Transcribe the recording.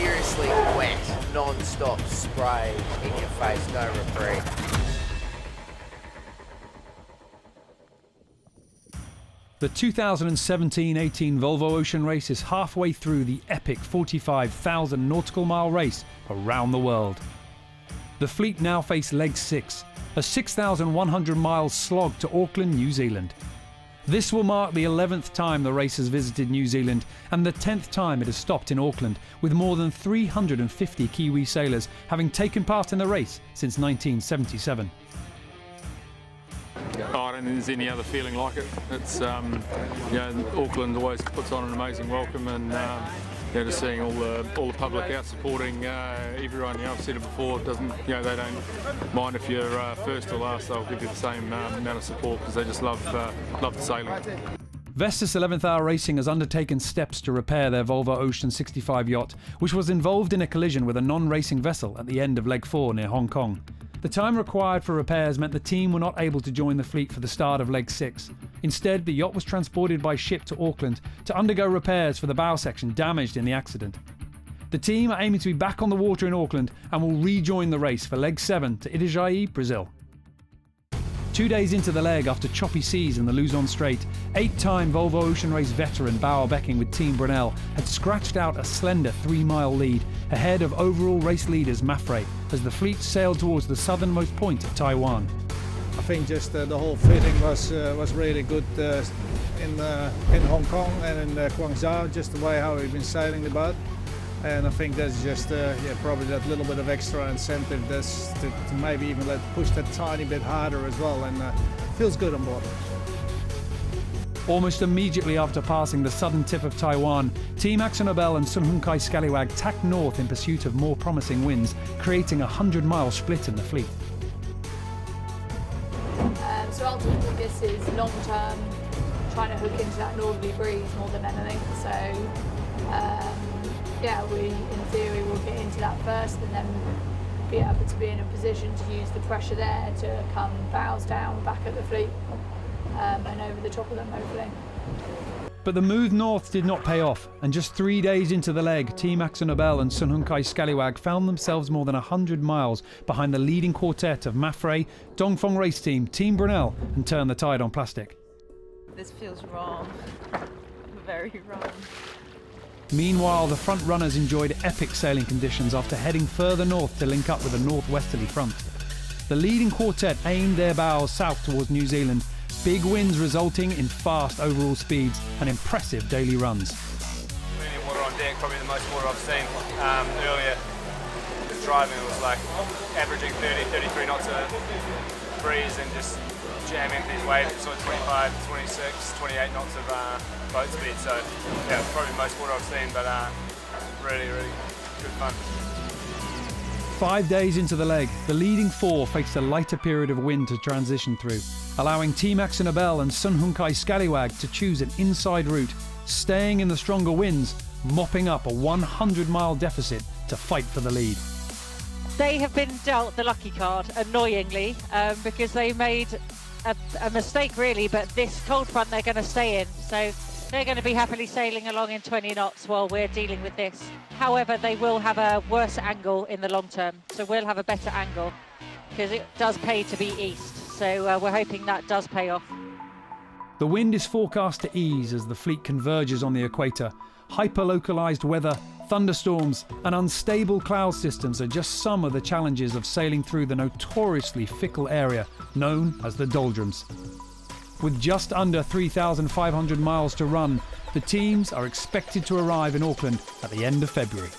seriously wet, non-stop spray in your face, no reprieve. The 2017-18 Volvo Ocean race is halfway through the epic 45,000 nautical mile race around the world. The fleet now face leg 6, a 6,100 mile slog to Auckland, New Zealand. This will mark the 11th time the race has visited New Zealand and the 10th time it has stopped in Auckland, with more than 350 Kiwi sailors having taken part in the race since 1977. I don't think there's any other feeling like it. It's, Auckland always puts on an amazing welcome, and just seeing all the public out supporting everyone. I've said it before. It doesn't, they don't mind if you're first or last. They'll give you the same amount of support because they just love the sailing. Vestas 11th Hour Racing has undertaken steps to repair their Volvo Ocean 65 yacht, which was involved in a collision with a non-racing vessel at the end of Leg 4 near Hong Kong. The time required for repairs meant the team were not able to join the fleet for the start of Leg 6. Instead, the yacht was transported by ship to Auckland to undergo repairs for the bow section damaged in the accident. The team are aiming to be back on the water in Auckland and will rejoin the race for Leg 7 to Itajaí, Brazil. 2 days into the leg, after choppy seas in the Luzon Strait, 8-time Volvo Ocean Race veteran Bauer Becking with Team Brunel had scratched out a slender 3-mile lead ahead of overall race leaders Mafre as the fleet sailed towards the southernmost point of Taiwan. I think just the whole fitting was really good in Hong Kong and in Guangzhou, just the way how we've been sailing the boat. And I think that's just probably that little bit of extra incentive that's to maybe even push that tiny bit harder as well, and feels good on board. Almost immediately after passing the southern tip of Taiwan, Team AkzoNobel and Sun Hun Kai Scallywag tacked north in pursuit of more promising winds, creating a 100-mile split in the fleet. So ultimately this is long-term, trying to hook into that northerly breeze more than anything. So we in theory will get into that first and then be able to be in a position to use the pressure there to come bows down back at the fleet and over the top of them hopefully. But the move north did not pay off, and just 3 days into the leg, Team AkzoNobel and Sun Hun Kai Scallywag found themselves more than 100 miles behind the leading quartet of Mafre, Dongfeng Race Team, Team Brunel and Turn the Tide on Plastic. This feels wrong, very wrong. Meanwhile, the front runners enjoyed epic sailing conditions after heading further north to link up with a northwesterly front. The leading quartet aimed their bows south towards New Zealand, big winds resulting in fast overall speeds and impressive daily runs. Plenty of water on deck, probably the most water I've seen. Earlier, just driving, it was like averaging 30, 33 knots of breeze and just jamming these waves, sort of 25, 26, 28 knots of boat speed. So yeah, probably the most water I've seen, but really, really good fun. 5 days into the leg, the leading four faced a lighter period of wind to transition through, allowing Team AkzoNobel and Sun Hun Kai Scallywag to choose an inside route, staying in the stronger winds, mopping up a 100-mile deficit to fight for the lead. They have been dealt the lucky card, annoyingly, because they made a mistake really, but this cold front they're going to stay in, so they're going to be happily sailing along in 20 knots while we're dealing with this. However, they will have a worse angle in the long term, so we'll have a better angle because it does pay to be east, so we're hoping that does pay off. The wind is forecast to ease as the fleet converges on the equator. Hyper-localised weather, thunderstorms and unstable cloud systems are just some of the challenges of sailing through the notoriously fickle area known as the Doldrums. With just under 3,500 miles to run, the teams are expected to arrive in Auckland at the end of February.